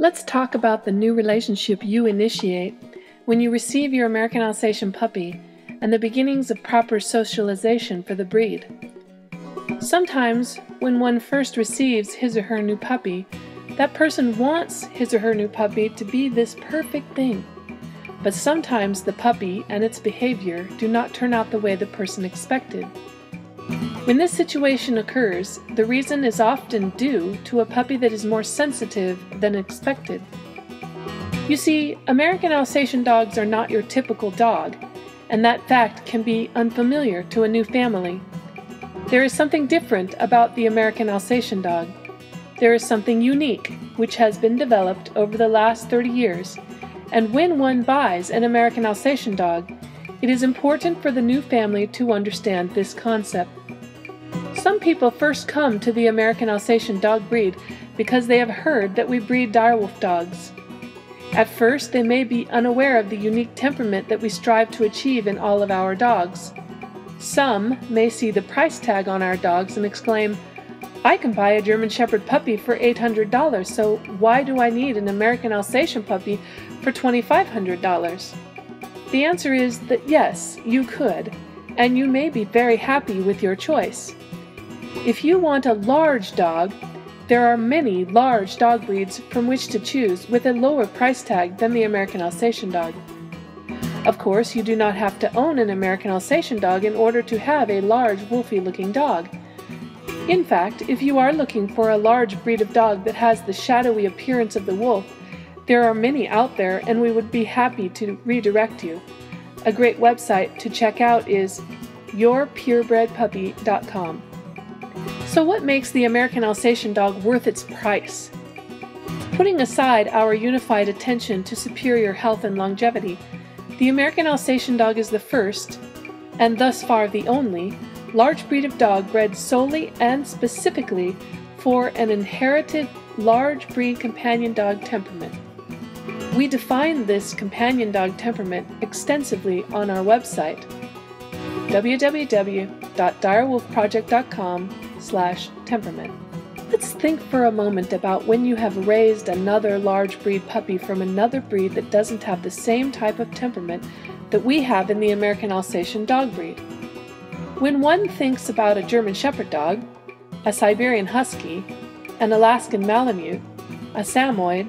Let's talk about the new relationship you initiate when you receive your American Alsatian puppy and the beginnings of proper socialization for the breed. Sometimes, when one first receives his or her new puppy, that person wants his or her new puppy to be this perfect thing. But sometimes the puppy and its behavior do not turn out the way the person expected. When this situation occurs, the reason is often due to a puppy that is more sensitive than expected. You see, American Alsatian dogs are not your typical dog, and that fact can be unfamiliar to a new family. There is something different about the American Alsatian dog. There is something unique which has been developed over the last 30 years, and when one buys an American Alsatian dog, it is important for the new family to understand this concept. Some people first come to the American Alsatian dog breed because they have heard that we breed DireWolf dogs. At first, they may be unaware of the unique temperament that we strive to achieve in all of our dogs. Some may see the price tag on our dogs and exclaim, "I can buy a German Shepherd puppy for $800, so why do I need an American Alsatian puppy for $2,500? The answer is that yes, you could, and you may be very happy with your choice. If you want a large dog, there are many large dog breeds from which to choose with a lower price tag than the American Alsatian dog. Of course, you do not have to own an American Alsatian dog in order to have a large wolfy-looking dog. In fact, if you are looking for a large breed of dog that has the shadowy appearance of the wolf, there are many out there, and we would be happy to redirect you. A great website to check out is yourpurebredpuppy.com. So what makes the American Alsatian dog worth its price? Putting aside our unified attention to superior health and longevity, the American Alsatian dog is the first, and thus far the only, large breed of dog bred solely and specifically for an inherited large breed companion dog temperament. We define this companion dog temperament extensively on our website, www.direwolfproject.com/temperament. Let's think for a moment about when you have raised another large breed puppy from another breed that doesn't have the same type of temperament that we have in the American Alsatian dog breed. When one thinks about a German Shepherd dog, a Siberian Husky, an Alaskan Malamute, a Samoyed,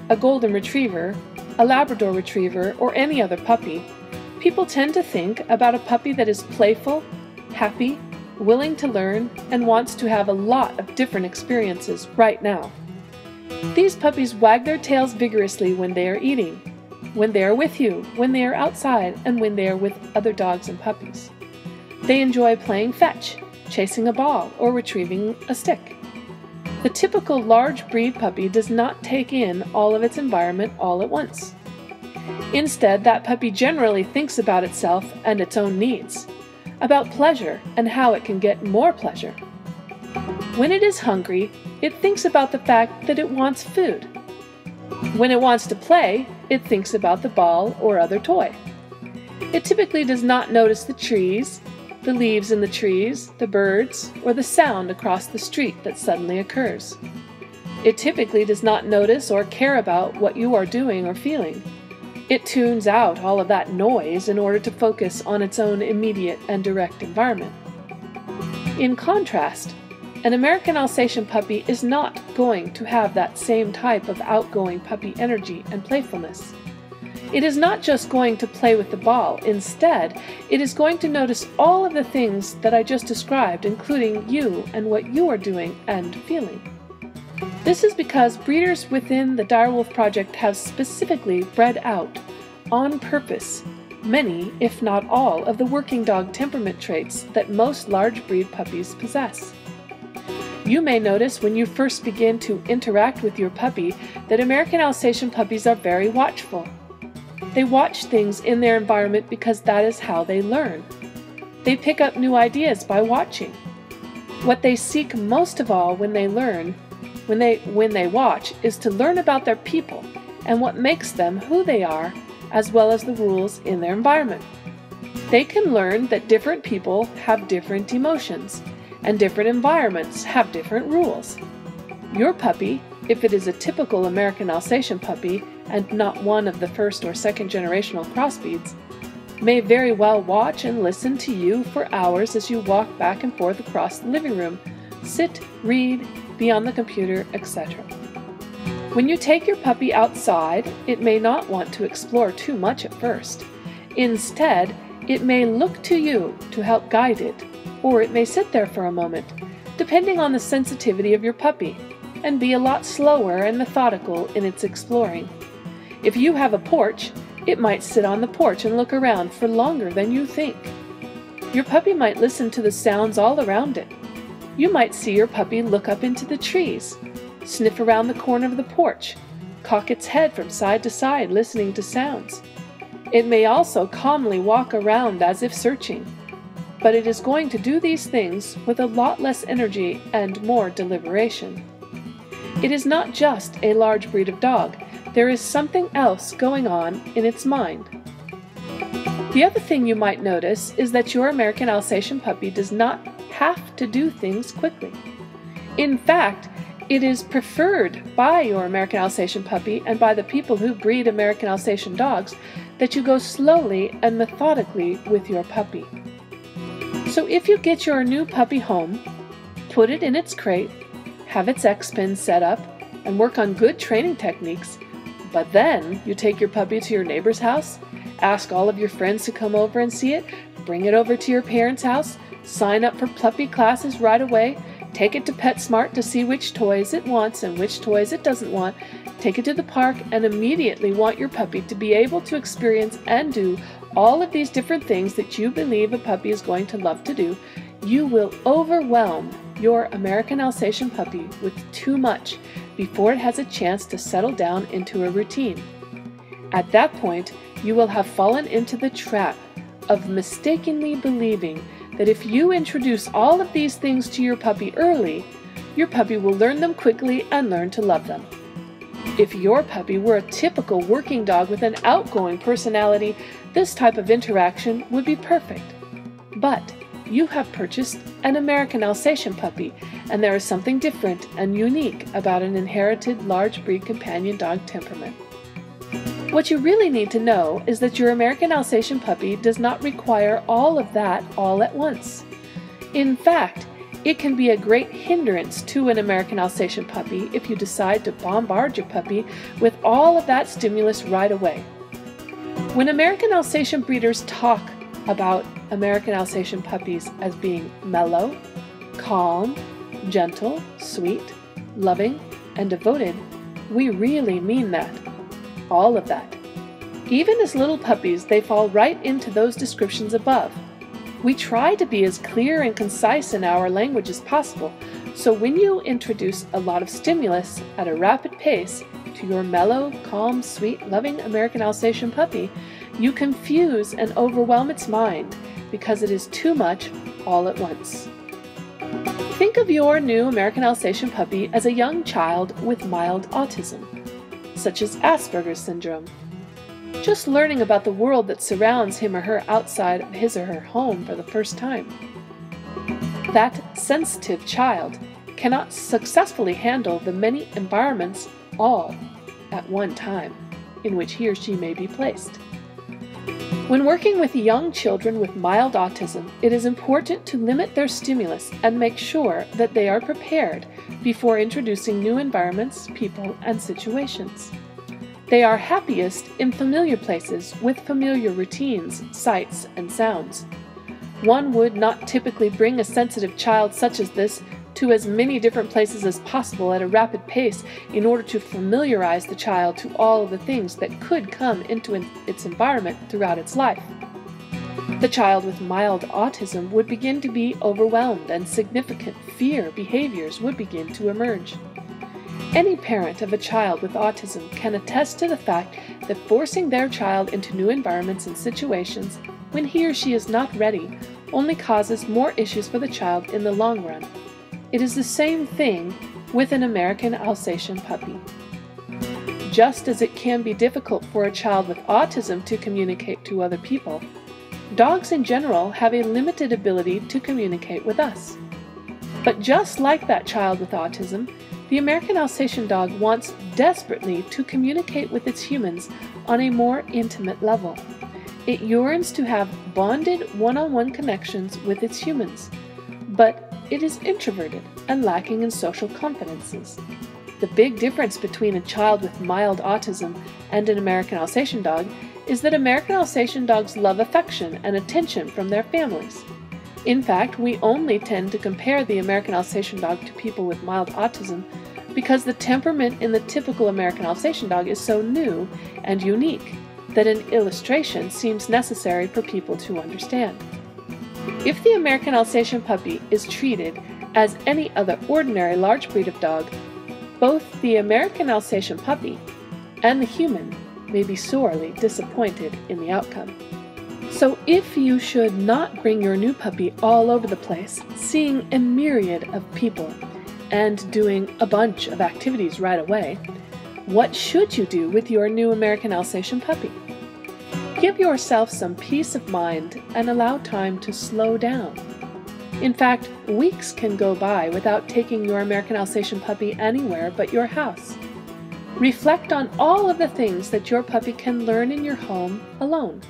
a Golden Retriever, a Labrador Retriever, or any other puppy, people tend to think about a puppy that is playful, happy, willing to learn, and wants to have a lot of different experiences right now. These puppies wag their tails vigorously when they are eating, when they are with you, when they are outside, and when they are with other dogs and puppies. They enjoy playing fetch, chasing a ball, or retrieving a stick. The typical large breed puppy does not take in all of its environment all at once. Instead, that puppy generally thinks about itself and its own needs, about pleasure and how it can get more pleasure. When it is hungry, it thinks about the fact that it wants food. When it wants to play, it thinks about the ball or other toy. It typically does not notice the trees, the leaves in the trees, the birds, or the sound across the street that suddenly occurs. It typically does not notice or care about what you are doing or feeling. It tunes out all of that noise in order to focus on its own immediate and direct environment. In contrast, an American Alsatian puppy is not going to have that same type of outgoing puppy energy and playfulness. It is not just going to play with the ball. Instead, it is going to notice all of the things that I just described, including you and what you are doing and feeling. This is because breeders within the DireWolf project have specifically bred out, on purpose, many, if not all, of the working dog temperament traits that most large breed puppies possess. You may notice when you first begin to interact with your puppy that American Alsatian puppies are very watchful. They watch things in their environment because that is how they learn. They pick up new ideas by watching. What they seek most of all when they learn, when they watch, is to learn about their people and what makes them who they are, as well as the rules in their environment. They can learn that different people have different emotions, and different environments have different rules. Your puppy if it is a typical American Alsatian puppy and not one of the first or second generational crossbreeds, may very well watch and listen to you for hours as you walk back and forth across the living room, sit, read, be on the computer, etc. When you take your puppy outside, it may not want to explore too much at first. Instead, it may look to you to help guide it, or it may sit there for a moment, depending on the sensitivity of your puppy, and be a lot slower and methodical in its exploring. If you have a porch, it might sit on the porch and look around for longer than you think. Your puppy might listen to the sounds all around it. You might see your puppy look up into the trees, sniff around the corner of the porch, cock its head from side to side listening to sounds. It may also calmly walk around as if searching, but it is going to do these things with a lot less energy and more deliberation. It is not just a large breed of dog. There is something else going on in its mind. The other thing you might notice is that your American Alsatian puppy does not have to do things quickly. In fact, it is preferred by your American Alsatian puppy and by the people who breed American Alsatian dogs that you go slowly and methodically with your puppy. So if you get your new puppy home, put it in its crate, have its X-pin set up, and work on good training techniques, but then you take your puppy to your neighbor's house, ask all of your friends to come over and see it, bring it over to your parents' house, sign up for puppy classes right away, take it to PetSmart to see which toys it wants and which toys it doesn't want, take it to the park, and immediately want your puppy to be able to experience and do all of these different things that you believe a puppy is going to love to do, you will overwhelm your American Alsatian puppy with too much before it has a chance to settle down into a routine. At that point, you will have fallen into the trap of mistakenly believing that if you introduce all of these things to your puppy early, your puppy will learn them quickly and learn to love them. If your puppy were a typical working dog with an outgoing personality, this type of interaction would be perfect. But you have purchased an American Alsatian puppy, and there is something different and unique about an inherited large breed companion dog temperament. What you really need to know is that your American Alsatian puppy does not require all of that all at once. In fact, it can be a great hindrance to an American Alsatian puppy if you decide to bombard your puppy with all of that stimulus right away. When American Alsatian breeders talk about American Alsatian puppies as being mellow, calm, gentle, sweet, loving, and devoted, we really mean that. All of that. Even as little puppies, they fall right into those descriptions above. We try to be as clear and concise in our language as possible, so when you introduce a lot of stimulus at a rapid pace to your mellow, calm, sweet, loving American Alsatian puppy, you confuse and overwhelm its mind because it is too much all at once. Think of your new American Alsatian puppy as a young child with mild autism, such as Asperger's syndrome. Just learning about the world that surrounds him or her outside of his or her home for the first time. That sensitive child cannot successfully handle the many environments all at one time in which he or she may be placed. When working with young children with mild autism, it is important to limit their stimulus and make sure that they are prepared before introducing new environments, people, and situations. They are happiest in familiar places with familiar routines, sights, and sounds. One would not typically bring a sensitive child such as this to as many different places as possible at a rapid pace in order to familiarize the child to all of the things that could come into its environment throughout its life. The child with mild autism would begin to be overwhelmed, and significant fear behaviors would begin to emerge. Any parent of a child with autism can attest to the fact that forcing their child into new environments and situations when he or she is not ready only causes more issues for the child in the long run. It is the same thing with an American Alsatian puppy. Just as it can be difficult for a child with autism to communicate to other people, dogs in general have a limited ability to communicate with us. But just like that child with autism, The American Alsatian dog wants desperately to communicate with its humans on a more intimate level. It yearns to have bonded one-on-one connections with its humans, but it is introverted and lacking in social confidences. The big difference between a child with mild autism and an American Alsatian dog is that American Alsatian dogs love affection and attention from their families. In fact, we only tend to compare the American Alsatian dog to people with mild autism because the temperament in the typical American Alsatian dog is so new and unique that an illustration seems necessary for people to understand. If the American Alsatian puppy is treated as any other ordinary large breed of dog, both the American Alsatian puppy and the human may be sorely disappointed in the outcome. So if you should not bring your new puppy all over the place, seeing a myriad of people and doing a bunch of activities right away, what should you do with your new American Alsatian puppy? Give yourself some peace of mind and allow time to slow down. In fact, weeks can go by without taking your American Alsatian puppy anywhere but your house. Reflect on all of the things that your puppy can learn in your home alone.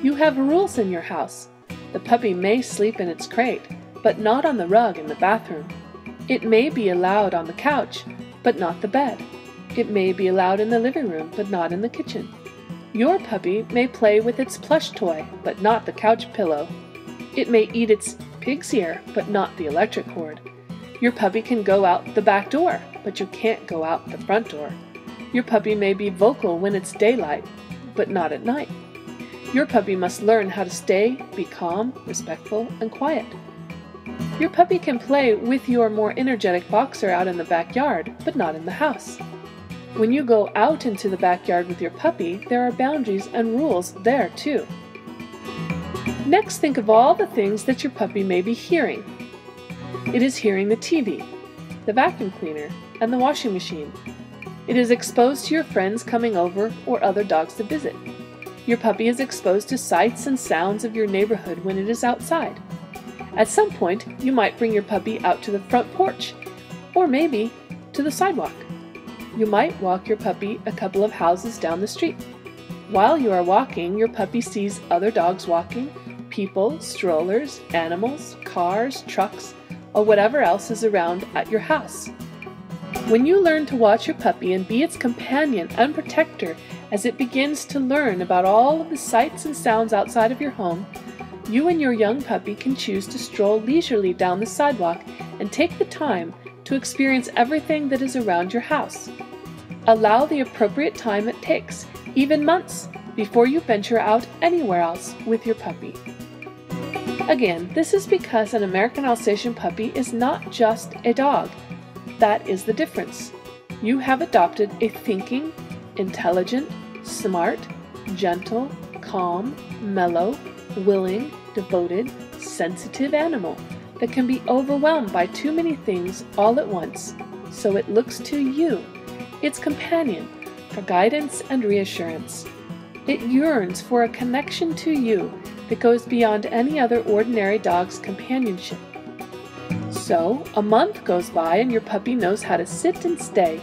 You have rules in your house. The puppy may sleep in its crate, but not on the rug in the bathroom. It may be allowed on the couch, but not the bed. It may be allowed in the living room, but not in the kitchen. Your puppy may play with its plush toy, but not the couch pillow. It may eat its pig's ear, but not the electric cord. Your puppy can go out the back door, but you can't go out the front door. Your puppy may be vocal when it's daylight, but not at night. Your puppy must learn how to be calm, respectful, and quiet. Your puppy can play with your more energetic boxer out in the backyard, but not in the house. When you go out into the backyard with your puppy, there are boundaries and rules there too. Next, think of all the things that your puppy may be hearing. It is hearing the TV, the vacuum cleaner, and the washing machine. It is exposed to your friends coming over or other dogs to visit. Your puppy is exposed to sights and sounds of your neighborhood when it is outside. At some point, you might bring your puppy out to the front porch, or maybe to the sidewalk. You might walk your puppy a couple of houses down the street. While you are walking, your puppy sees other dogs walking, people, strollers, animals, cars, trucks, or whatever else is around at your house. When you learn to watch your puppy and be its companion and protector as it begins to learn about all of the sights and sounds outside of your home, you and your young puppy can choose to stroll leisurely down the sidewalk and take the time to experience everything that is around your house. Allow the appropriate time it takes, even months, before you venture out anywhere else with your puppy. Again, this is because an American Alsatian puppy is not just a dog. That is the difference. You have adopted a thinking, intelligent, smart, gentle, calm, mellow, willing, devoted, sensitive animal that can be overwhelmed by too many things all at once, so it looks to you, its companion, for guidance and reassurance. It yearns for a connection to you that goes beyond any other ordinary dog's companionship. So, a month goes by and your puppy knows how to sit and stay.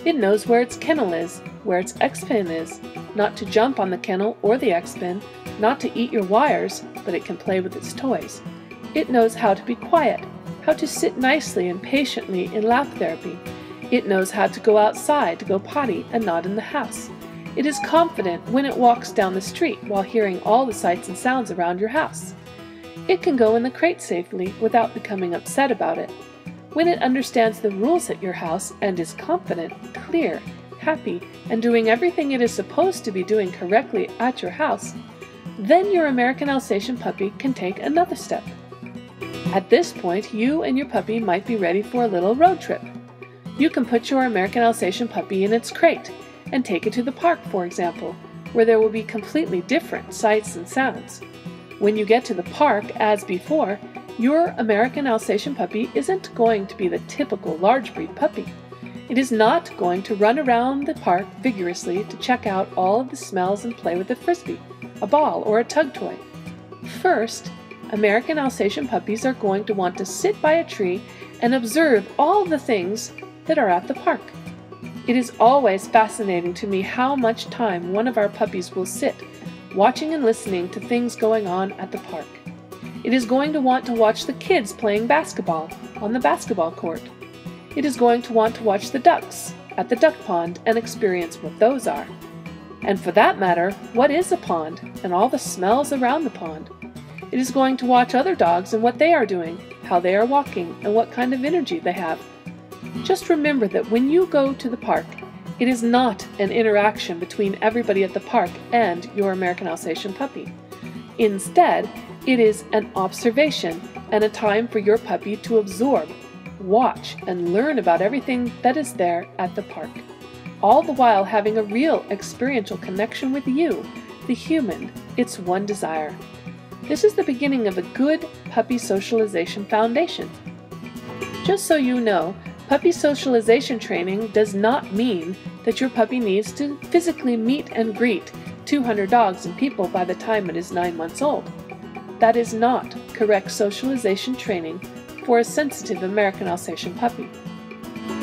It knows where its kennel is, where its X-pin is, not to jump on the kennel or the X-pin, not to eat your wires, but it can play with its toys. It knows how to be quiet, how to sit nicely and patiently in lap therapy. It knows how to go outside to go potty and not in the house. It is confident when it walks down the street while hearing all the sights and sounds around your house. It can go in the crate safely without becoming upset about it. When it understands the rules at your house and is confident, clear, happy, and doing everything it is supposed to be doing correctly at your house, then your American Alsatian puppy can take another step. At this point, you and your puppy might be ready for a little road trip. You can put your American Alsatian puppy in its crate and take it to the park, for example, where there will be completely different sights and sounds. When you get to the park, as before, your American Alsatian puppy isn't going to be the typical large breed puppy. It is not going to run around the park vigorously to check out all of the smells and play with a frisbee, a ball, or a tug toy. First, American Alsatian puppies are going to want to sit by a tree and observe all the things that are at the park. It is always fascinating to me how much time one of our puppies will sit watching and listening to things going on at the park. It is going to want to watch the kids playing basketball on the basketball court. It is going to want to watch the ducks at the duck pond and experience what those are. And for that matter, what is a pond and all the smells around the pond? It is going to watch other dogs and what they are doing, how they are walking, and what kind of energy they have. Just remember that when you go to the park, it is not an interaction between everybody at the park and your American Alsatian puppy. Instead, it is an observation and a time for your puppy to absorb, watch, and learn about everything that is there at the park, all the while having a real experiential connection with you, the human, its one desire. This is the beginning of a good puppy socialization foundation. Just so you know, puppy socialization training does not mean that your puppy needs to physically meet and greet 200 dogs and people by the time it is 9 months old. That is not correct socialization training for a sensitive American Alsatian puppy.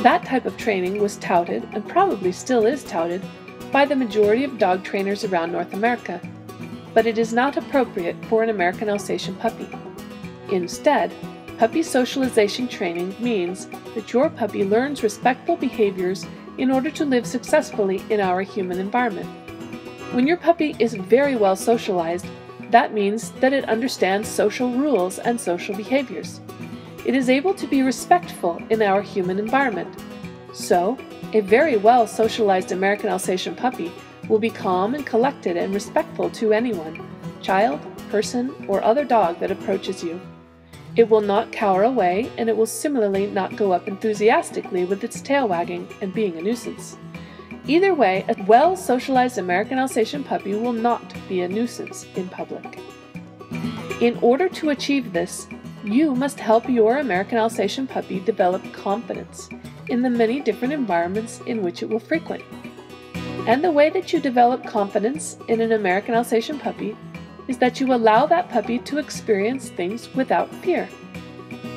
That type of training was touted, and probably still is touted, by the majority of dog trainers around North America, but it is not appropriate for an American Alsatian puppy. Instead, puppy socialization training means that your puppy learns respectful behaviors in order to live successfully in our human environment. When your puppy is very well socialized, that means that it understands social rules and social behaviors. It is able to be respectful in our human environment. So, a very well socialized American Alsatian puppy will be calm and collected and respectful to anyone, child, person, or other dog that approaches you. It will not cower away, and it will similarly not go up enthusiastically with its tail wagging and being a nuisance. Either way, a well-socialized American Alsatian puppy will not be a nuisance in public. In order to achieve this, you must help your American Alsatian puppy develop confidence in the many different environments in which it will frequent. And the way that you develop confidence in an American Alsatian puppy is that you allow that puppy to experience things without fear.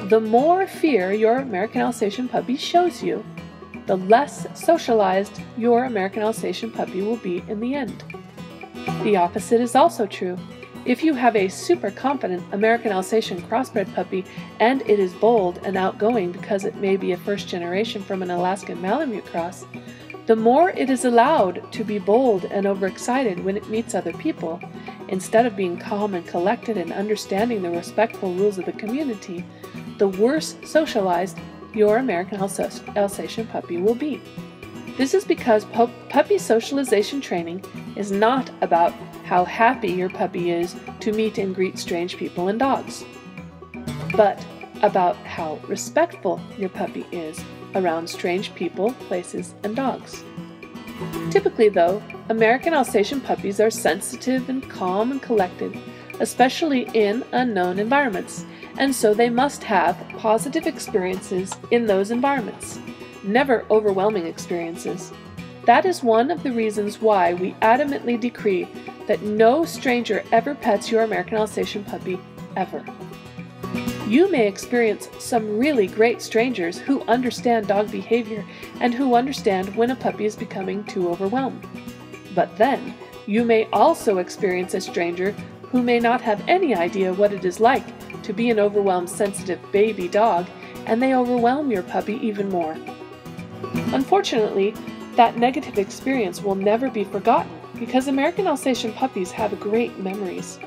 The more fear your American Alsatian puppy shows you, the less socialized your American Alsatian puppy will be in the end. The opposite is also true. If you have a super confident American Alsatian crossbred puppy and it is bold and outgoing because it may be a first generation from an Alaskan Malamute cross, the more it is allowed to be bold and overexcited when it meets other people, instead of being calm and collected and understanding the respectful rules of the community, the worse socialized your American Alsatian puppy will be. This is because puppy socialization training is not about how happy your puppy is to meet and greet strange people and dogs, but about how respectful your puppy is around strange people, places, and dogs. Typically, though, American Alsatian puppies are sensitive and calm and collected, especially in unknown environments, and so they must have positive experiences in those environments, never overwhelming experiences. That is one of the reasons why we adamantly decree that no stranger ever pets your American Alsatian puppy, ever. You may experience some really great strangers who understand dog behavior and who understand when a puppy is becoming too overwhelmed. But then, you may also experience a stranger who may not have any idea what it is like to be an overwhelmed, sensitive baby dog, and they overwhelm your puppy even more. Unfortunately, that negative experience will never be forgotten because American Alsatian puppies have great memories.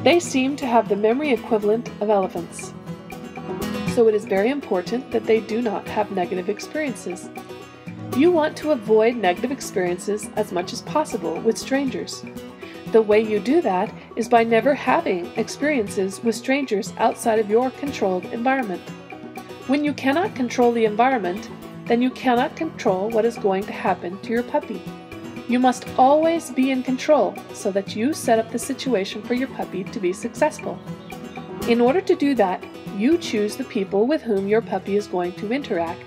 They seem to have the memory equivalent of elephants. So it is very important that they do not have negative experiences. You want to avoid negative experiences as much as possible with strangers. The way you do that is by never having experiences with strangers outside of your controlled environment. When you cannot control the environment, then you cannot control what is going to happen to your puppy. You must always be in control so that you set up the situation for your puppy to be successful. In order to do that, you choose the people with whom your puppy is going to interact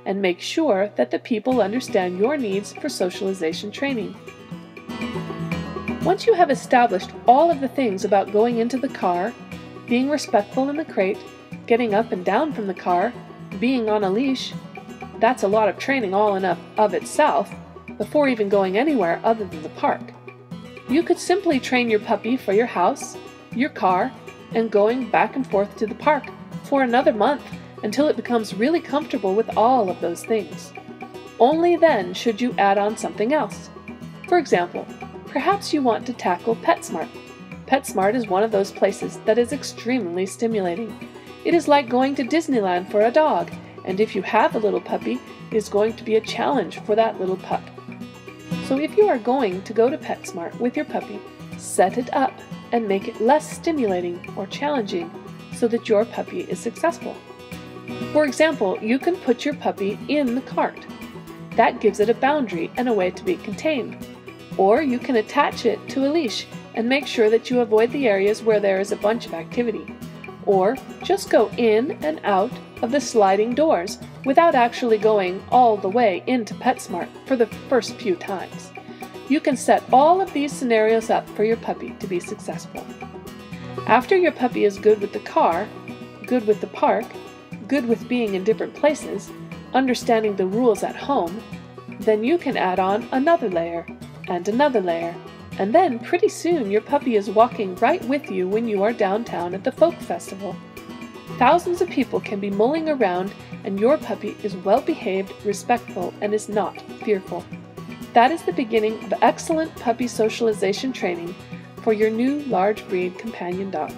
and make sure that the people understand your needs for socialization training. Once you have established all of the things about going into the car, being respectful in the crate, getting up and down from the car, being on a leash, That's a lot of training all in of itself before even going anywhere other than the park. You could simply train your puppy for your house, your car, and going back and forth to the park for another month until it becomes really comfortable with all of those things. Only then should you add on something else. For example, perhaps you want to tackle PetSmart. PetSmart is one of those places that is extremely stimulating. It is like going to Disneyland for a dog, and if you have a little puppy, it is going to be a challenge for that little pup. So if you are going to go to PetSmart with your puppy, set it up and make it less stimulating or challenging so that your puppy is successful. For example, you can put your puppy in the cart. That gives it a boundary and a way to be contained. Or you can attach it to a leash and make sure that you avoid the areas where there is a bunch of activity. Or just go in and out of the sliding doors without actually going all the way into PetSmart for the first few times. You can set all of these scenarios up for your puppy to be successful. After your puppy is good with the car, good with the park, good with being in different places, understanding the rules at home, then you can add on another layer, and then pretty soon your puppy is walking right with you when you are downtown at the folk festival. Thousands of people can be mulling around and your puppy is well behaved, respectful, and is not fearful. That is the beginning of excellent puppy socialization training for your new large breed companion dog.